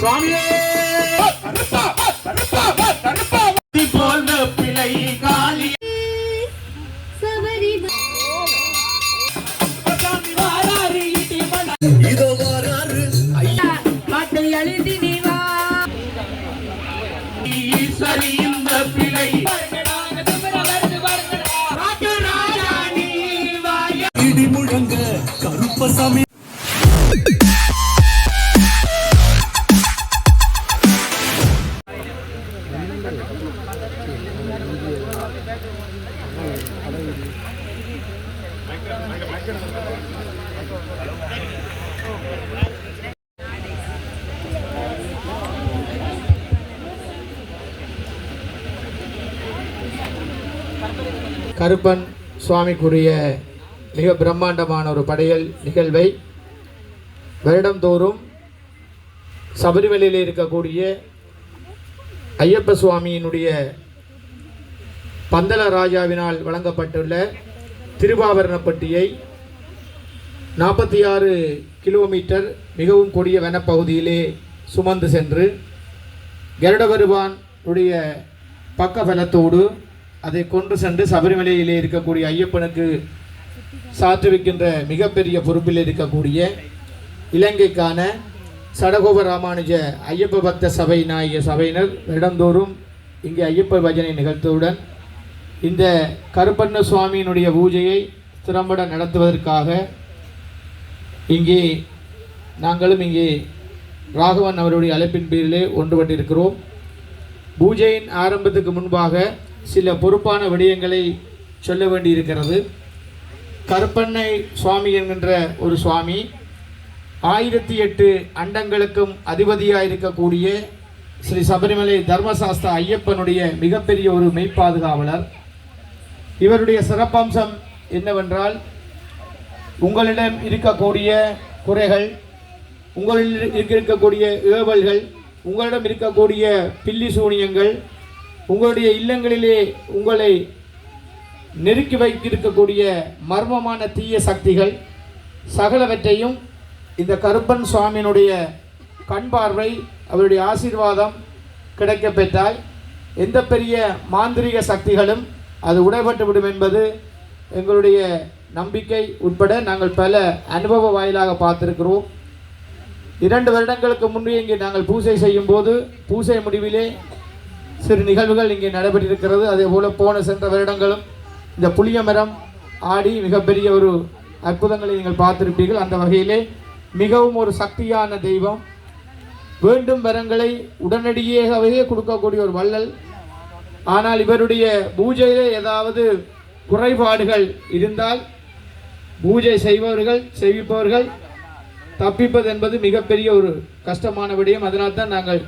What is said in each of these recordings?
சுவாமியே போன பிழை காலி இதோ வராரு பாட்டை எழுதி நீ வா சரி இந்த பிழை இடி முழங்க கருப்பசாமி கருப்பன் சுவாமிக்குரிய மிக பிரம்மாண்டமான ஒரு படையல் நிகழ்வை வருடந்தோறும் சபரிமலையில் இருக்கக்கூடிய ஐயப்ப சுவாமியினுடைய பந்தல ராஜாவினால் வழங்கப்பட்டுள்ள திருவாபரணப்பட்டியை 46 கிலோமீட்டர் மிகவும் கொடிய வனப்பகுதியிலே சுமந்து சென்று கருடபெருமான் உடைய பக்கபலத்தோடு அதை கொண்டு சென்று சபரிமலையிலே இருக்கக்கூடிய ஐயப்பனுக்கு சாற்று வைக்கின்ற மிகப்பெரிய பொறுப்பில் இருக்கக்கூடிய இலங்கைக்கான சடகோப ராமானுஜ ஐயப்ப பக்த சபை நாயக சபையினர் இடந்தோறும் இங்கே ஐயப்ப பஜனை நிகழ்த்துடன் இந்த கருப்பண்ண சுவாமியினுடைய பூஜையை திறம்பட நடத்துவதற்காக இங்கே நாங்களும் இங்கே ராகவன் அவருடைய அழைப்பின் பேரிலே ஒன்றுபட்டிருக்கிறோம். பூஜையின் ஆரம்பத்துக்கு முன்பாக சில பொறுப்பான விடயங்களை சொல்ல வேண்டியிருக்கிறது. கருப்பண்ணை சுவாமி என்கின்ற ஒரு சுவாமி 1008 அண்டங்களுக்கும் அதிபதியாக இருக்கக்கூடிய ஸ்ரீ சபரிமலை தர்மசாஸ்திர ஐயப்பனுடைய மிகப்பெரிய ஒரு மெய்ப்பாதுகாவலர். இவருடைய சிறப்பம்சம் என்னவென்றால், உங்களிடம் இருக்கக்கூடிய குறைகள், உங்களில் இருக்கக்கூடிய ஏவல்கள், உங்களிடம் இருக்கக்கூடிய பில்லி சூனியங்கள், உங்களுடைய இல்லங்களிலே உங்களை நெருக்கி வைத்திருக்கக்கூடிய மர்மமான தீய சக்திகள் சகலவற்றையும் இந்த கருப்பன் சுவாமியினுடைய கண் பார்வை, அவருடைய ஆசீர்வாதம் கிடைக்க பெற்றால் எந்த பெரிய மாந்திரிக சக்திகளும் அது உடைபட்டு விடும் என்பது எங்களுடைய நம்பிக்கை உட்பட நாங்கள் பல அனுபவ வாயிலாக பார்த்திருக்கிறோம். 2 வருடங்களுக்கு முன்பே இங்கே நாங்கள் பூஜை செய்யும் போது பூஜை முடிவிலே சிறு நிகழ்வுகள் இங்கே நடைபெற்றிருக்கிறது. அதே போல சென்ற வருடங்களும் இந்த புளிய மரம் ஆடி மிகப்பெரிய ஒரு அற்புதங்களை நீங்கள் பார்த்திருப்பீர்கள். அந்த வகையிலே மிகவும் ஒரு சக்தியான தெய்வம், வேண்டும் வரங்களை உடனடியாகவே கொடுக்கக்கூடிய ஒரு வள்ளல். ஆனால் இவருடைய பூஜையிலே ஏதாவது குறைபாடுகள் இருந்தால் பூஜை செய்பவர்கள் செய்விப்பவர்கள் தப்பிப்பது என்பது மிகப்பெரிய ஒரு கஷ்டமான விடயம். அதனால்தான் நாங்கள்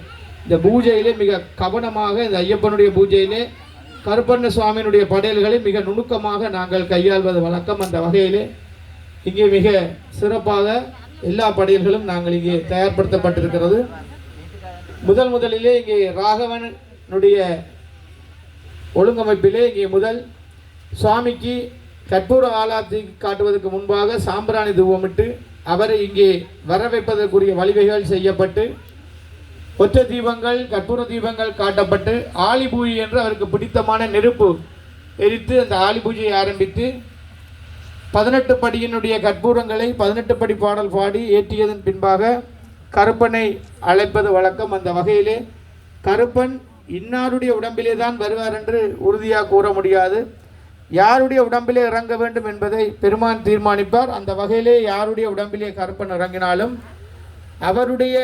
இந்த பூஜையிலே மிக கவனமாக, இந்த ஐயப்பனுடைய பூஜையிலே கருப்பண்ண சுவாமியினுடைய படையல்களை மிக நுணுக்கமாக நாங்கள் கையாள்வது வழக்கம். அந்த வகையிலே இங்கே மிக சிறப்பாக எல்லா படையல்களும் நாங்கள் இங்கே தயார்படுத்தப்பட்டிருக்கிறது. முதலிலே இங்கே ராகவனுடைய ஒழுங்கமைப்பிலே இங்கே முதல் சுவாமிக்கு கற்பூர ஆலாத்தி காட்டுவதற்கு முன்பாக சாம்பிராணி தூவமிட்டு அவரை இங்கே வர வைப்பதற்குரிய வழிவகைகள் செய்யப்பட்டு ஒற்றை தீபங்கள், கற்பூர தீபங்கள் காட்டப்பட்டு ஆலி பூஜை என்று அவருக்கு பிடித்தமான நெருப்பு எரித்து அந்த ஆலி பூஜையை ஆரம்பித்து 18 படியினுடைய கற்பூரங்களை 18 படி பாடல் பாடி ஏற்றியதன் பின்பாக கருப்பனை அழைப்பது வழக்கம். அந்த வகையிலே கருப்பன் இன்னாருடைய உடம்பிலே தான் வருவார் என்று உறுதியாக கூற முடியாது. யாருடைய உடம்பிலே இறங்க வேண்டும் என்பதை பெருமான் தீர்மானிப்பார். அந்த வகையிலே யாருடைய உடம்பிலே கருப்பன் இறங்கினாலும் அவருடைய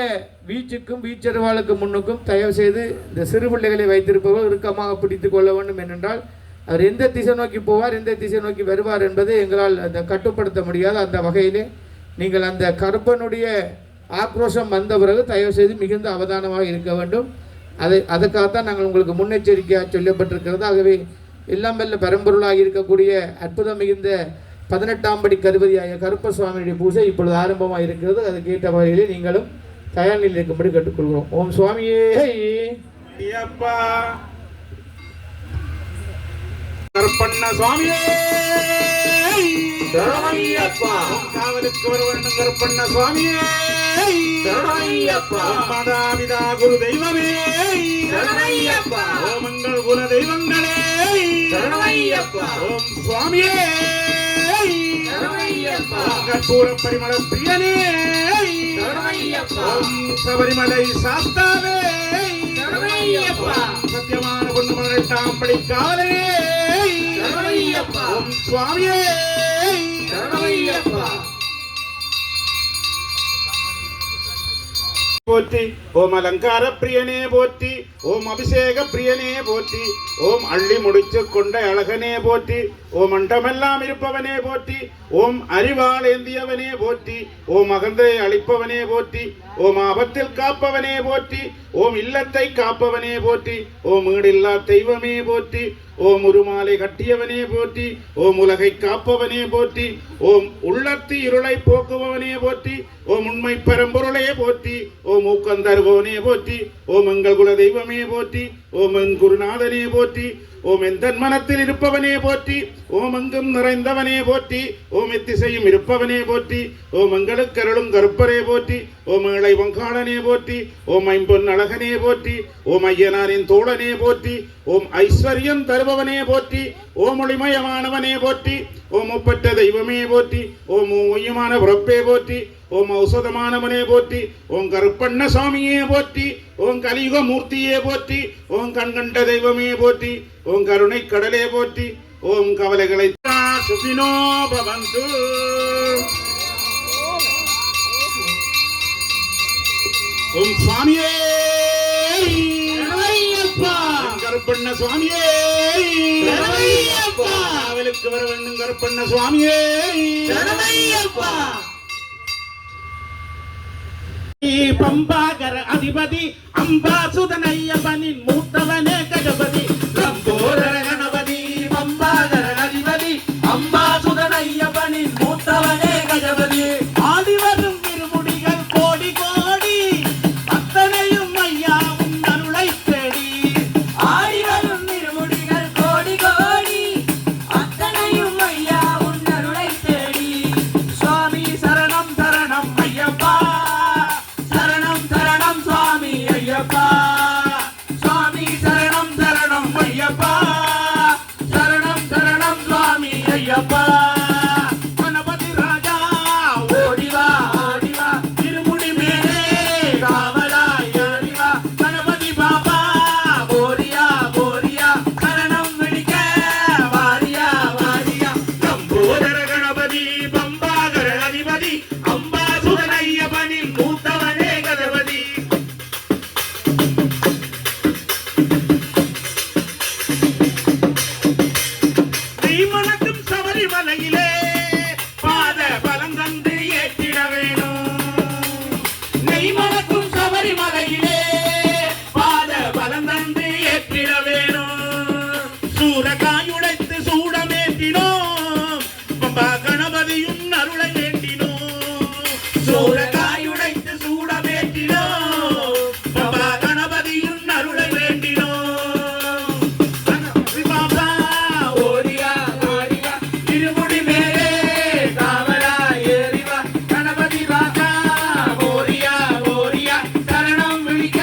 வீச்சுக்கும் வீச்சறிவாளுக்கு முன்னுக்கும் தயவு செய்து இந்த சிறு பிள்ளைகளை வைத்திருப்பவர் இறுக்கமாக பிடித்து கொள்ள வேண்டும். ஏனென்றால் அவர் எந்த திசை நோக்கி போவார், எந்த திசை நோக்கி வருவார் என்பதை எங்களால் அந்த கட்டுப்படுத்த முடியாது. அந்த வகையிலே நீங்கள் அந்த கருப்பனுடைய ஆக்ரோஷம் வந்த பிறகு தயவு செய்து மிகுந்த அவதானமாக இருக்க வேண்டும். அதுக்காகத்தான் நாங்கள் உங்களுக்கு முன்னெச்சரிக்கையாக சொல்லப்பட்டிருக்கிறது. ஆகவே எல்லாம் வல்ல பரம்பொருளாக இருக்கக்கூடிய அற்புதம் மிகுந்த 18ஆம் படி கருபதியாகிய கருப்ப சுவாமியுடைய பூஜை இப்பொழுது ஆரம்பமாக இருக்கிறது. அதுக்கு ஏற்ற வகையிலே நீங்களும் தயார் நிலையில் இருக்கும்படி கேட்டுக்கொள்கிறோம். ஓம் சுவாமியே. கருப்பண்ண சுவாமியே சரணையப்பா காவலுக்கு வர வேண்டும் கருப்பண்ண சுவாமியே சரணையப்பா மாதாபிதா குரு தெய்வமே சரணையப்பா ஓமங்கள் குல தெய்வங்களே சரணையப்பா ஓம் சுவாமியே சரணையப்பா கற்பூர பரிமள பிரியனே சரணையப்பா ஓம் சபரிமலை சாஸ்தாவே சரணையப்பா சத்தியமான பொண்ணு 18ஆம் படி காவலே சரணையப்பா ஓம் சுவாமியே சரணையப்பா போற்றி ஓம் அலங்கார பிரியனே போற்றி ஓம் அபிஷேக பிரியனே போற்றி ஓம் அள்ளி முடிச்சு கொண்ட அழகனே போற்றி ஓம் அண்டமெல்லாம் இருப்பவனே போற்றி ஓம் அறிவால் ஏந்தியவனே போற்றி ஓம் அகந்தை அளிப்பவனே போற்றி ஓம் ஆபத்தில் காப்பவனே போற்றி ஓம் இல்லத்தை காப்பவனே போற்றி ஓம் ஈடில்லா தெய்வமே போற்றி ஓம் உருமாலை கட்டியவனே போற்றி ஓம் உலகை காப்பவனே போற்றி ஓம் உள்ளத்து இருளை போக்குபவனே போற்றி ஓம் உண்மை பரம்பொருளே போற்றி ஓம் ஊக்கந்தருவோனே போற்றி ஓம் எங்கள் குல தெய்வமே போற்றி ஓம் என் குருநாதனே போற்றி ஓம் எந்த மனத்தில் இருப்பவனே போற்றி ஓம் எங்கும் நிறைந்தவனே போற்றி ஓம் எத்திசையும் இருப்பவனே போற்றி ஓம் எங்களுக்கு அருளும் கருப்பரே போற்றி ஓம் ஏழை வங்காளனே போற்றி ஓம் ஐம்பொன் அழகனே போற்றி ஓம் ஐயனாரின் தோழனே போற்றி ஓம் ஐஸ்வர்யம் தருபவனே போற்றி ஓம் ஒளிமயமானவனே போற்றி ஓம் ஒப்பற்ற தெய்வமே போற்றி ஓம் ஒய்யமான பிறப்பே போற்றி ஓம் ஔஷதமானவனே போற்றி ஓம் கருப்பண்ண சாமியே போற்றி ஓம் கலியுக மூர்த்தியே போற்றி ஓம் கண்கண்ட தெய்வமே போற்றி ஓம் கருணை கடலே போற்றி ஓம் கவலைகளை சுகினோ பவந்து ஓம் சுவாமியே சரணையப்பா கருப்பண்ண சுவாமியே சரணையப்பா காவலுக்கு வர வேண்டும் கருப்பண்ண சுவாமியே சரணையப்பா பம்பாகர அதிபதி அம்பாசுதனையப்பனின் மூத்தவனே கஜபதி லம்போதர கணபதி பம்பாதர அதிபதி அம்பாசுதனையப்பனின் மூத்தவனே கஜபதி ஆடி வரும் இருமுடிகள் கோடி கோடி அத்தனையும் ஐயா உன் அருளை தேடி ஆடி வரும் இருமுடிகள் கோடி கோடி அத்தனையும் ஐயா உன் அருளை தேடி சுவாமி சரணம் சரணம் ஐயப்பா சரணம் சரணம் சுவாமி ஐயப்பா சுவாமி சரணம் சரணம் ஐயப்பா சரணம் சரணம் சுவாமி ஐயப்பா கணபதி ராஜா ஓடிவா ஓடிவா இருமுடி மேலே காவலாய் ஓடிவா கணபதி பாபா போரியா போரியா சரணம் விழிக்க வாரியா வாரியா லம்போதர கணபதி பம்பாகர அதிபதி அம்பாசுதனையப்பனின் மூத்தவனே கஜபதி மணக்கும் சபரிமலையிலே பாத பலம் தந்து ஏற்றிட வேணும் நெய் மணக்கும் சபரிமலையிலே பாத பலம் தந்து ஏற்றிட வேணும் சூரகாயுடைத்து சூடமேற்றினோம் பம்பா கணபதியும் அருளை வேண்டினோம் சூரகாயுடைத்து சூடமேற்றினோம் பம்பா கணபதியும் அருளை வேண்டினோம் கணபதி பாபா ஓடியா ஓடியா இருமுடி மேலே காவலாய் ஏறிவா கணபதி பாபா போரியா போரியா சரணம் விழிக்க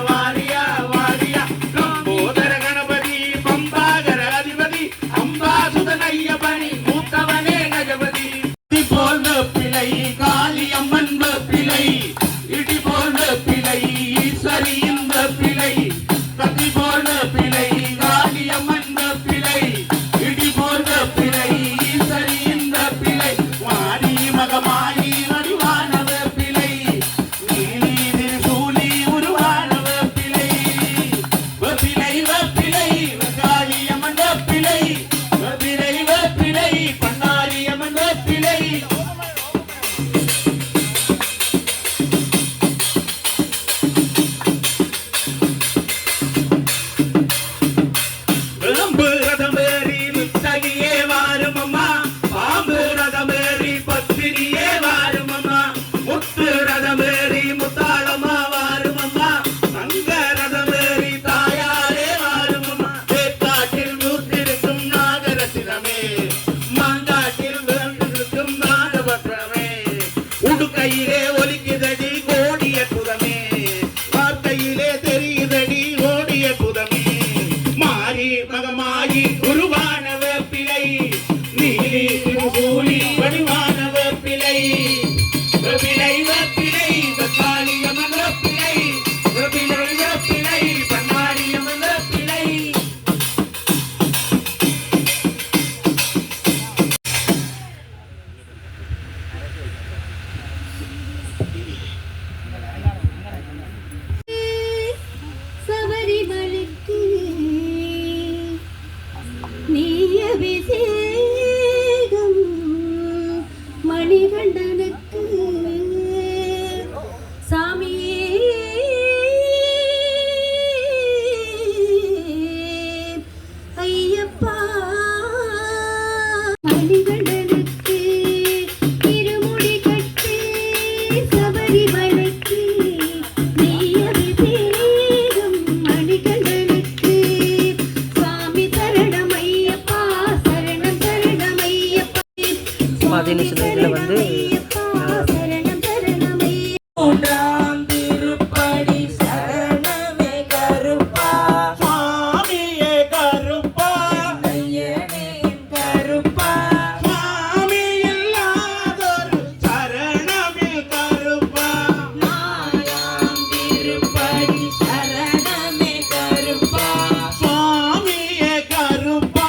வாரியா வாரியா லம்போதர கணபதி பம்பாகர அதிபதி அம்பாசுதனையப்பனி மூத்தவனே கஜபதி இடி போன்ற பிழை காளியம்மன் பிழை இடி போன்ற பிழை ஈஸ்வரி இந்த பிழை கத்தி போன்ற பிழை காளியம்மன் பிழை இடி போன்ற பிழை ஈஸ்வரி இந்த பிழை வாடி மகமாயி வடிவானவ பிழை நீலி திருசூலி உருவானவ பிழை பிழை பிழை காளியம்மன் பிழை பிழை பிழை பண்ணாரியம்மன் பிழை விளம்பு ரதமேறி முத்தகியே வாரும் அம்மா பாம்பு ரதமேறி பத்தினியே வாரும் அம்மா முத்து ரதமேறி முத்தாளம்மா வாரும் அம்மா தங்க ரதமேறி தாயாரே வாரும் அம்மா தேக்காட்டில் மூத்திருக்கும் உடுக்கையிலே ஒலிக்குதடி கோடிய குதமே, வார்த்தையிலே தெரியுதடி ஓடிய குதமே. மாறி மகமாகி உருவான வேப்பிலை, நீலி திருசூலி வடிவான வேப்பிலை. வேப்பிலை வேப்பிலை தக்காளியம்மன் வேப்பிலை, வேப்பிலை வேப்பிலை பண்ணாரியம்மன் வேப்பிலை. சபரிமலைக்கு நீ அபிஷேகம், மணிகண்டனுக்கு சாமியே ஐயப்பா. மணிகண்டனுக்கு இருமுடி கட்டு, சபரிமலைக்கு நீ அபிஷேகம், மணிகண்டனுக்கு சாமி சரணம் ஐயப்பா, சரணம் சரணம் ஐயப்பா. சும்மாதின்னு சில இதில் வந்து சரணம் சரணம் ஐயப்பா. மூன்றாம் திருப்படி சரணமே கருப்பா, சுவாமியே கருப்பா, ஐயனே கருப்பா. சுவாமி இல்லாதொரு சரணமே கருப்பா. நாலாம் திருப்படி சரணமே கருப்பா, சுவாமியே கருப்பா,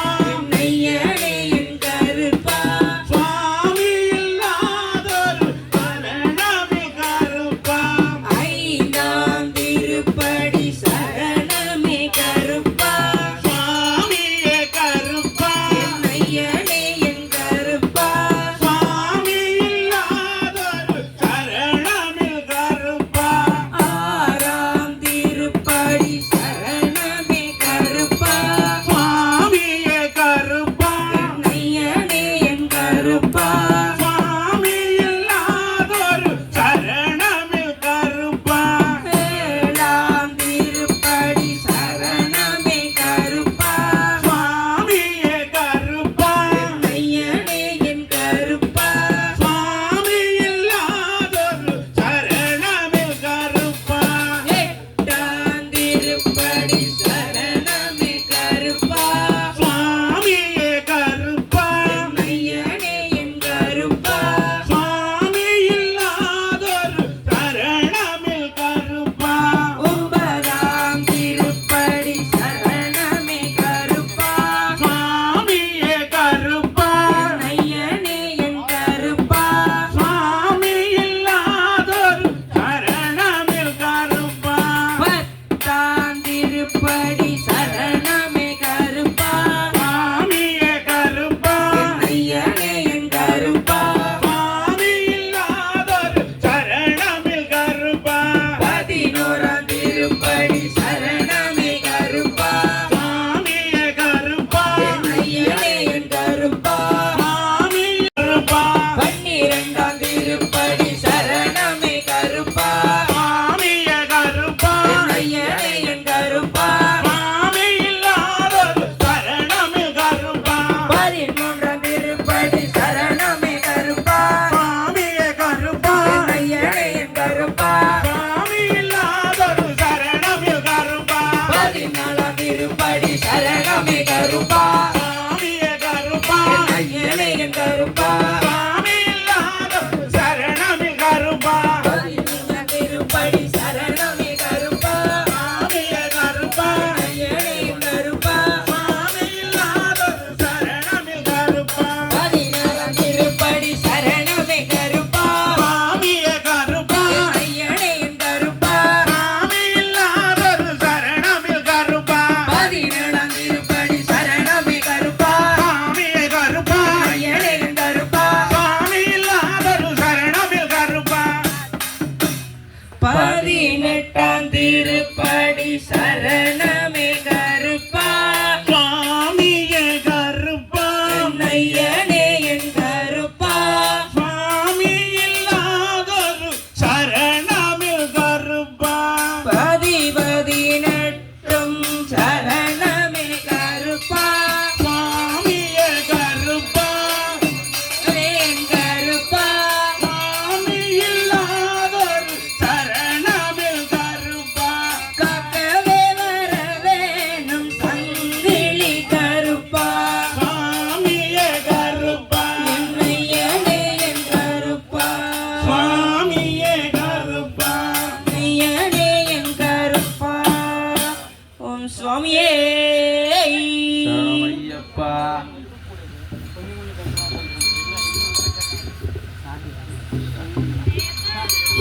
ஐயனே கருப்பா. சுவாமி இல்லாதொரு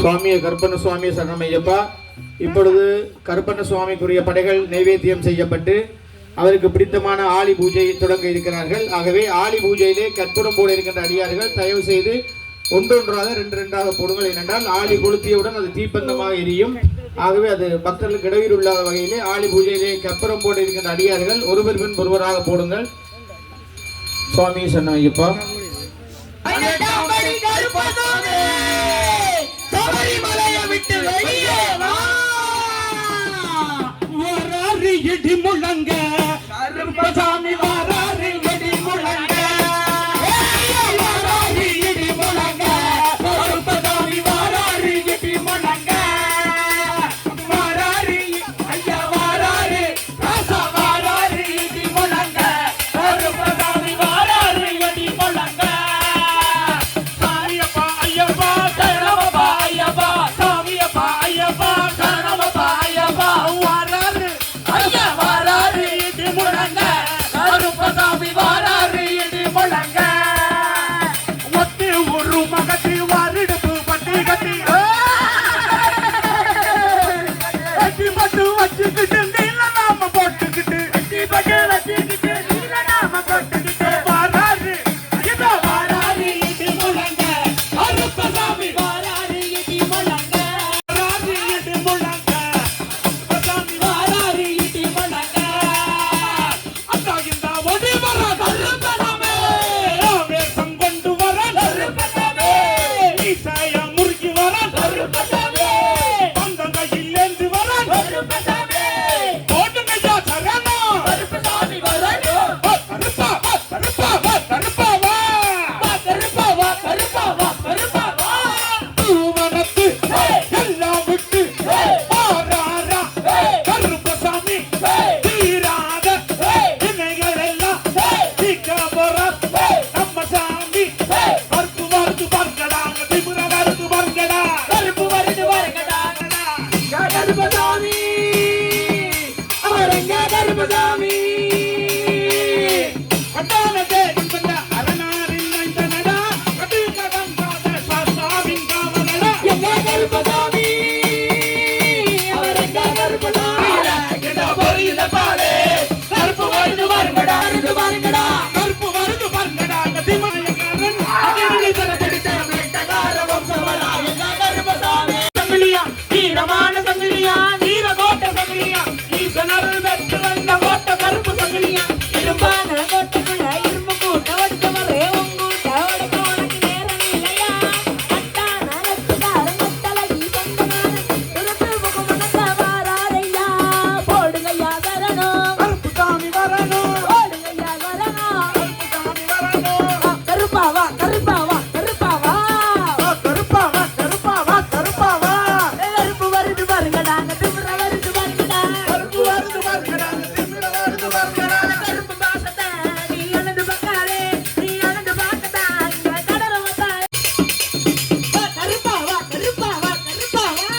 சுவாமிய கருப்பண்ண சுவாமி சரணமையப்பா. இப்பொழுது கருப்பண்ண சுவாமிக்குரிய படைகள் நைவேத்தியம் செய்யப்பட்டு அவருக்கு பிடித்தமான ஆலி பூஜை தொடங்க இருக்கிறார்கள். ஆகவே ஆலி பூஜையிலே கற்பூரம் போட இருக்கின்ற அடியார்கள் தயவு செய்து ஒன்றொன்றாக ரெண்டாக போடுங்கள். ஏனென்றால் ஆலி கொளுத்தியவுடன் அது தீப்பந்தமாக எரியும். ஆகவே அது பக்தர்களுக்கு இடையூறு இல்லாத வகையிலே ஆலி பூஜையிலே கற்பூரம் போட இருக்கின்ற அடியார்கள் ஒருவர் பின் ஒருவராக போடுங்கள். சுவாமி சரணமையப்பா. சபரிமலையை விட்டு வெளியே வா, வராரு இடி முழங்க கருப்பசாமி, வராரு இடி முழங்க, வராரு இடி முழங்க கருப்பசாமி, வராரு இடி முழங்க, வராரு ஐயா வராரு ராசா, வராரு இடி முழங்க கருப்பசாமி, வராரு இடி முழங்க. சாமியப்பா ஐயப்பா சரணமப்பா, ஐயப்பா சாமியப்பா ஐயப்பா சரணமப்பா, ஐயப்பா வராரு ஐயா வராரு இடி முழங்க கருப்பசாமி, வராரு இடி முழங்க. ஒத்து ஒரு மகத்தி வாரிடுப்பு பட்டு கட்டி கட்டி பட்டு வச்சுக்கிட்டு நீல நாம போட்டுக்கிட்டு, கட்டி பட்டு வச்சுக்கிட்டு நீல நாம போட்டுக்கிட்டு, வராரு ஐயா வராரு இடி முழங்க கருப்பசாமி, வராரு இடி முழங்க, வராரு இடி முழங்க கருப்பசாமி, வராரு இடி முழங்க. அத்தா இந்த ஒடி வர கருப்பசாமி, வேஷம் கொண்டு வர கருப்பசாமி, ஈசாய முறுக்கி வர கருப்பசாமி, பந்தங்கையில் ஏந்து வர கருப்பசாமி, போட்டுமையா சரணம் கருப்பசாமி வரணும். கருப்பா கருப்பா கருப்பா வா, கருப்பா வா கருப்பா வா கருப்பா வா, தூவனத்து எல்லாம் விட்டு பாராரா கருப்பசாமி, தீராத வினைகள் எல்லாம் தீக்க போற நம்ம சாமி, கருப்பு வருது பங்கடாங்க திபுர வருது பங்கடா, கருப்பு வருது பங்கடாங்கடா கருப்பசாமி, அவரங்க கருப்பசாமி, அட்டானதே இந்த அரணாரின் நந்தனடா, கடுகடம் காத சாஸ்தாவின் காவலடா, எங்க கருப்பசாமி, அவரங்க கருப்பசாமி, கிட்ட போரியில பாரு கருப்பு வருது பங்கடா, வருது பங்கடா, கருப்பு வருது பங்கடா, திமயக்காரன் அதிரடி தர பிடித்த வேட்டகார வம்சவரா, எங்க கருப்பசாமி, சங்கிலியா வீரமான சங்கிலியா, வீர கோட்டை சங்கிலியா, ஈசனர் வெற்று வந்த கோட்டை கருப்பு சங்கிலியா, இரும்பான கோட்டைக்குள்ள இரும்பு கூட்ட ஒடுக்கவரே உங்கூட்ட ஒடுக்க உனக்கு நேரம் இல்லையா? அட்டான நச்சுக்காரன் முத்தலகி சொந்தமான துருத்து முகமனக்க வாராரையா, போடுங்கய்யா சரணம் கருப்புசாமி வரணும், போடுங்கய்யா சரணம். கருப்புசாமி வரணும், கருப்பாவா கருப்பாவா கருப்பாவா, கருப்பாவா கருப்பாவா கருப்பாவா, கருப்பு வருது பாருங்கடாங்க திமிர வருது பாருங்கடா, கருப்பு வருது பங்கடா, திமிர வருது பங்கடா, கருப்பு பாசத்தை நீ அனந்து பக்காலே, நீ அனந்து பாக்கதா இங்க கடற வந்தா, கருப்பாவா கருப்பாவா கருப்பாவா,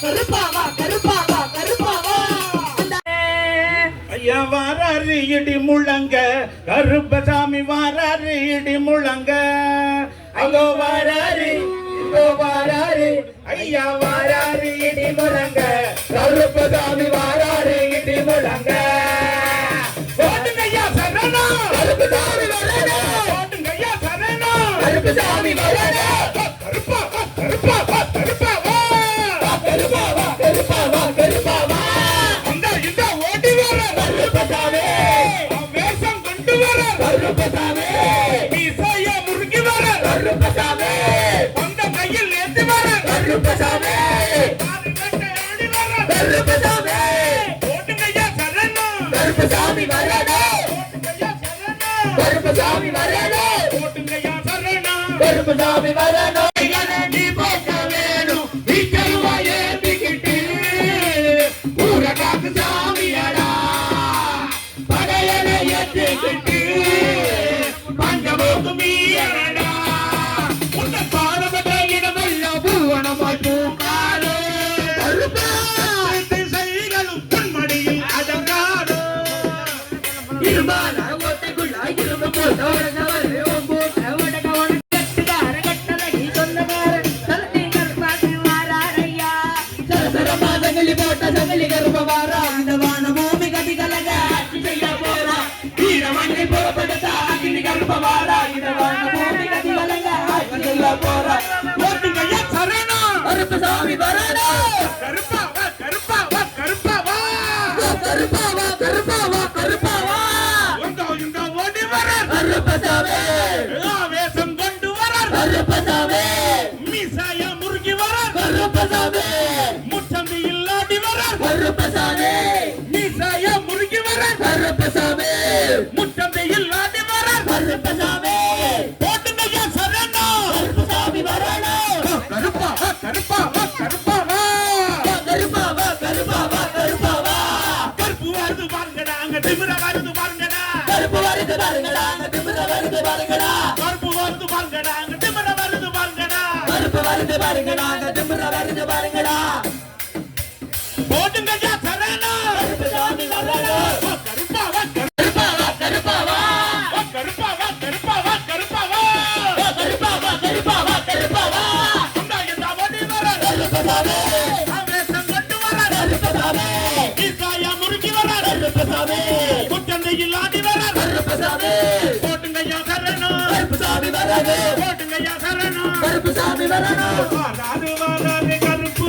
கருப்பாவா கருப்பாவா கருப்பாவா. ஐயா வாராரு இடி முழங்க கருப்பசாமி, வாராரு இடி முழங்க, அங்கோ வாராரு இங்கோ வாராரு, ஐயா வாராரு இடி முழங்க கருப்பசாமி, வாராரு இடி முழங்க, போட்டுங்கய்யா சரணம் கருப்பசாமி வரணும், போட்டுங்கய்யா சரணம் கருப்பசாமி வரணும், கருப்பா கருப்பா கருப்பா வா, கருப்பா வா கருப்பா வா கருப்பா வா, இந்த ஓடி வர கருப்பசாமி, வேஷம் கொண்டு வர கருப்பசாமி, மீசைய முறுக்கி வர கருப்பசாமி, அந்த கையில் ஏந்தி வர கருப்பசாமி, ஆடி வர கருப்பசாமி, போட்டுங்கய்யா சரணம் கருப்பசாமி வரணும், போட்டுங்கய்யா சரணம் கருப்பசாமி வரணும், போட்டுங்கய்யா சரணம் கருப்பசாமி வரணும். நீ போக்க வேணும் நீக்கருவா ஏந்திக்கிட்டு ஊரகாக்கு சாமியடா, படையனை ஏற்றிக்கிட்டு பஞ்சமோக்கு மீறடா, உன்ன பாரபட்ட இடமெல்லாம் பூவனமாய் பூக்காடு, திசைகளும் பொன்மடியில் அடங்காடு, இருமான ஓட்டைக்குள்ளாய் இரும்பு போட்டோட கட்டுக்கார கட்டளை போட்டுங்க ஐயா சரணம். கருப்பசாமி வரணும் கருப்பா வா கருப்பா வா கருப்பா வா. கருப்பாவா கருப்பாவா கருப்பாவா இந்த ஓடி வரார் கருப்பசாமி வேஷம் கொண்டு வரார் கருப்பசாமி மீசாய முருகி வரார் கருப்பசாமி முச்சந்தி இல்லாடி வரார் கருப்பசாமி மீசாய முருகி வரார் கருப்பசாமி முச்சந்தி இல்லாடி வரார் கருப்பசாமி போட்டுங்க ஐயா சரணம். கருப்பசாமி வரணும் கருப்பா வா கருப்பா வா கருப்பா வா. கருப்பாவா கருப்பாவா கருப்பாவா கருப்பு வருது பாருங்கடா அங்க திமிர வருது பாருங்கடா. கருப்பு வருது பாருங்கடா திமிர வருது பாருங்கடா கருப்பு வருது பாருங்கடா அங்க திமிர வருது பாருங்கடா. கருப்பு வருது பாருங்கடா திமிர வருது பாருங்கடா போட்டுங்க ஐயா சரணம். கருப்பசாமி வரணும் வா கருப்பா வா கருப்பாவா கருப்பாவா வா கருப்பா வா கருப்பா வா கருப்பா வா. கருப்பாவா கருப்பாவா கருப்பாவா இந்த ஓடி வரார் கருப்பசாமி வேஷம் கொண்டு வரார் கருப்பசாமி மீசாய முருகி வரார் கருப்பசாமி முச்சந்தி இல்லாடி வரார். கருப்பசாமி போட்டுங்க ஐயா சரணம். கருப்பசாமி வரணும் போட்டுங்க ஐயா சரணம். கருப்பசாமி வரணும் வராது வராது கருப்பு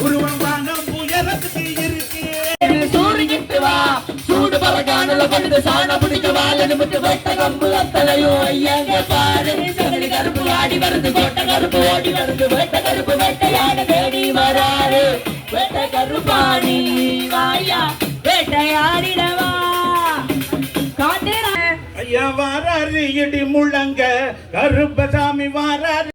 உருவம் வானம் உயரத்துக்கு இருக்கு. சூரியகிட்டு வா சூடு பறக்கானல படுத்து சாண பிடிக்க வாழனு முட்டு வெட்ட கம்பு அத்தனையோ ஐயங்க பாரு சகடி கருப்பு ஆடி வருது கோட்டை கருப்பு ஓடி வருது வெட்ட கருப்பு வேட்டையாட தேடி வராரு வெட்ட கருப்பாணி வாயா வேட்டையாடிடவா காட்டுற ஐயா வாராரு இடி முழங்க கருப்பசாமி வாராரு.